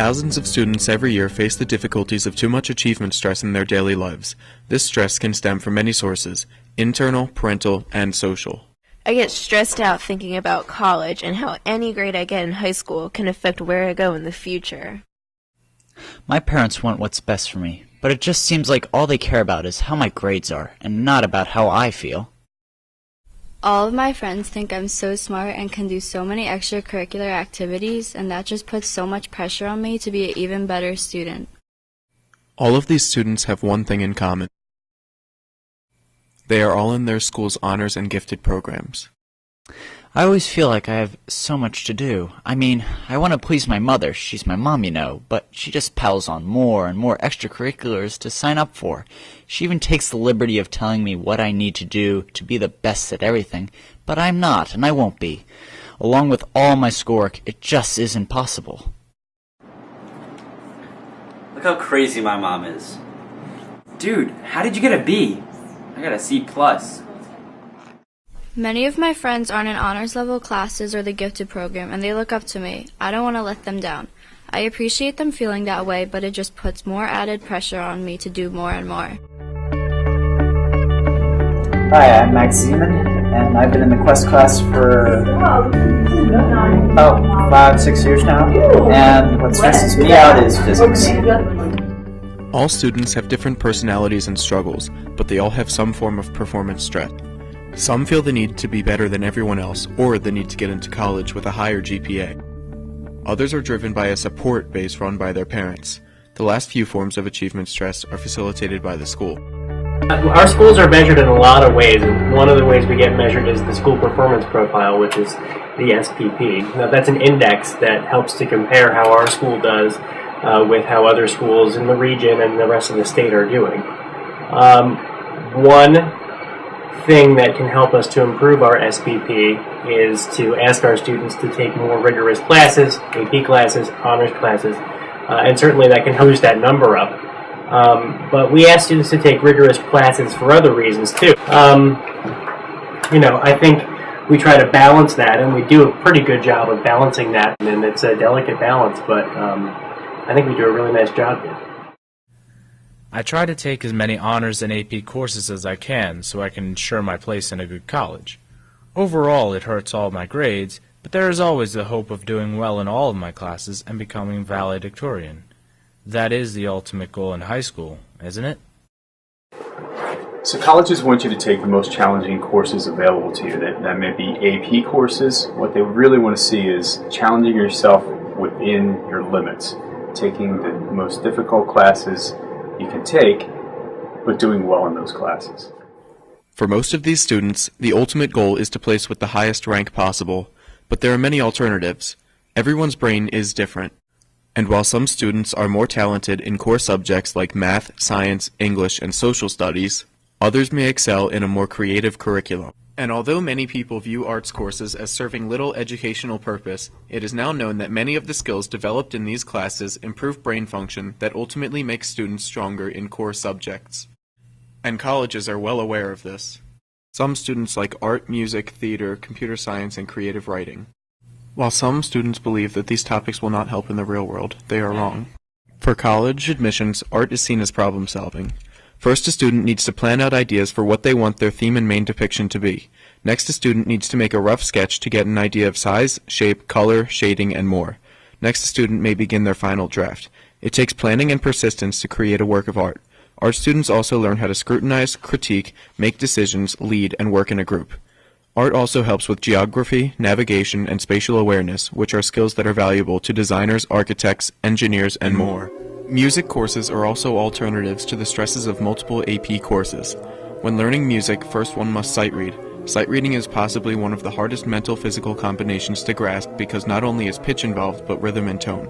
Thousands of students every year face the difficulties of too much achievement stress in their daily lives. This stress can stem from many sources: internal, parental, and social. I get stressed out thinking about college and how any grade I get in high school can affect where I go in the future. My parents want what's best for me, but it just seems like all they care about is how my grades are, and not about how I feel. All of my friends think I'm so smart and can do so many extracurricular activities, and that just puts so much pressure on me to be an even better student. All of these students have one thing in common. They are all in their school's honors and gifted programs. I always feel like I have so much to do. I mean, I want to please my mother, she's my mom, you know, but she just piles on more and more extracurriculars to sign up for. She even takes the liberty of telling me what I need to do to be the best at everything, but I'm not, and I won't be. Along with all my schoolwork, it just isn't possible. Look how crazy my mom is. Dude, how did you get a B? I got a C+. Many of my friends aren't in honors level classes or the gifted program, and they look up to me. I don't want to let them down. I appreciate them feeling that way, but it just puts more added pressure on me to do more and more. Hi, I'm Max Zeman, and I've been in the Quest class for 5-6 years now, and what stresses me out is physics. All students have different personalities and struggles, but they all have some form of performance stress. Some feel the need to be better than everyone else, or the need to get into college with a higher GPA. Others are driven by a support base run by their parents. The last few forms of achievement stress are facilitated by the school. Our schools are measured in a lot of ways, and one of the ways we get measured is the school performance profile, which is the SPP. Now, that's an index that helps to compare how our school does with how other schools in the region and the rest of the state are doing. One thing that can help us to improve our SPP is to ask our students to take more rigorous classes, AP classes, honors classes, and certainly that can boost that number up. But we ask students to take rigorous classes for other reasons too. I think we try to balance that, and we do a pretty good job of balancing that, and it's a delicate balance, but I think we do a really nice job there. I try to take as many honors and AP courses as I can so I can ensure my place in a good college. Overall, it hurts all my grades, but there is always the hope of doing well in all of my classes and becoming valedictorian. That is the ultimate goal in high school, isn't it? So colleges want you to take the most challenging courses available to you. That may be AP courses. What they really want to see is challenging yourself within your limits, taking the most difficult classes you can take, but doing well in those classes. For most of these students, the ultimate goal is to place with the highest rank possible, but there are many alternatives. Everyone's brain is different. And while some students are more talented in core subjects like math, science, English, and social studies, others may excel in a more creative curriculum. And although many people view arts courses as serving little educational purpose, it is now known that many of the skills developed in these classes improve brain function that ultimately makes students stronger in core subjects. And colleges are well aware of this. Some students like art, music, theater, computer science, and creative writing. While some students believe that these topics will not help in the real world, they are wrong. For college admissions, art is seen as problem solving. First, a student needs to plan out ideas for what they want their theme and main depiction to be. Next, a student needs to make a rough sketch to get an idea of size, shape, color, shading, and more. Next, a student may begin their final draft. It takes planning and persistence to create a work of art. Art students also learn how to scrutinize, critique, make decisions, lead, and work in a group. Art also helps with geography, navigation, and spatial awareness, which are skills that are valuable to designers, architects, engineers, and more. Music courses are also alternatives to the stresses of multiple AP courses. When learning music, first one must sight read. Sight reading is possibly one of the hardest mental-physical combinations to grasp because not only is pitch involved, but rhythm and tone.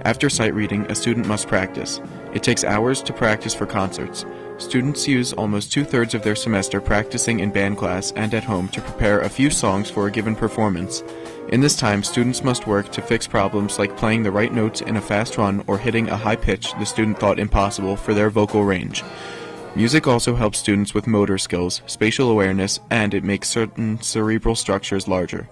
After sight reading, a student must practice. It takes hours to practice for concerts. Students use almost 2/3 of their semester practicing in band class and at home to prepare a few songs for a given performance. In this time, students must work to fix problems like playing the right notes in a fast run or hitting a high pitch the student thought impossible for their vocal range. Music also helps students with motor skills, spatial awareness, and it makes certain cerebral structures larger.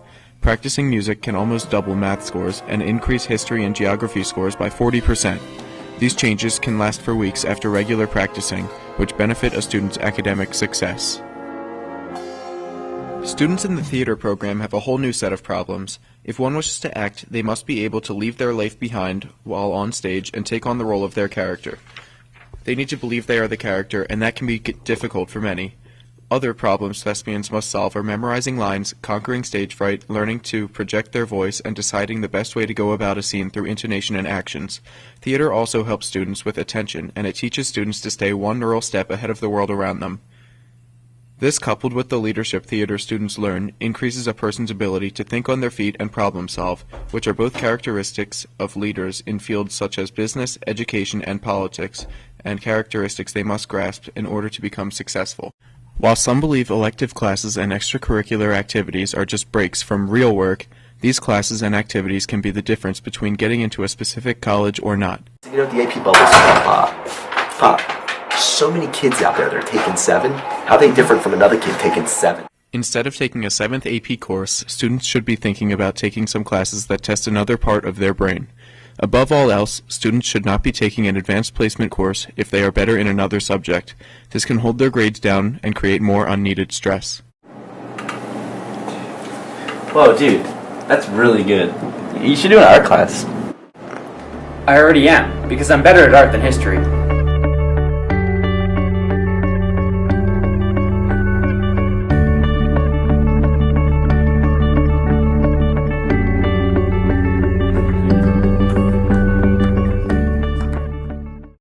Practicing music can almost double math scores and increase history and geography scores by 40%. These changes can last for weeks after regular practicing, which benefit a student's academic success. Students in the theater program have a whole new set of problems. If one wishes to act, they must be able to leave their life behind while on stage and take on the role of their character. They need to believe they are the character, and that can be difficult for many. Other problems thespians must solve are memorizing lines, conquering stage fright, learning to project their voice, and deciding the best way to go about a scene through intonation and actions. Theater also helps students with attention, and it teaches students to stay one neural step ahead of the world around them. This, coupled with the leadership theater students learn, increases a person's ability to think on their feet and problem solve, which are both characteristics of leaders in fields such as business, education, and politics, and characteristics they must grasp in order to become successful. While some believe elective classes and extracurricular activities are just breaks from real work, these classes and activities can be the difference between getting into a specific college or not. You know, the AP bubbles pop. So many kids out there that are taking 7. How are they different from another kid taking 7? Instead of taking a 7th AP course, students should be thinking about taking some classes that test another part of their brain. Above all else, students should not be taking an advanced placement course if they are better in another subject. This can hold their grades down and create more unneeded stress. Whoa, dude, that's really good. You should do an art class. I already am, because I'm better at art than history.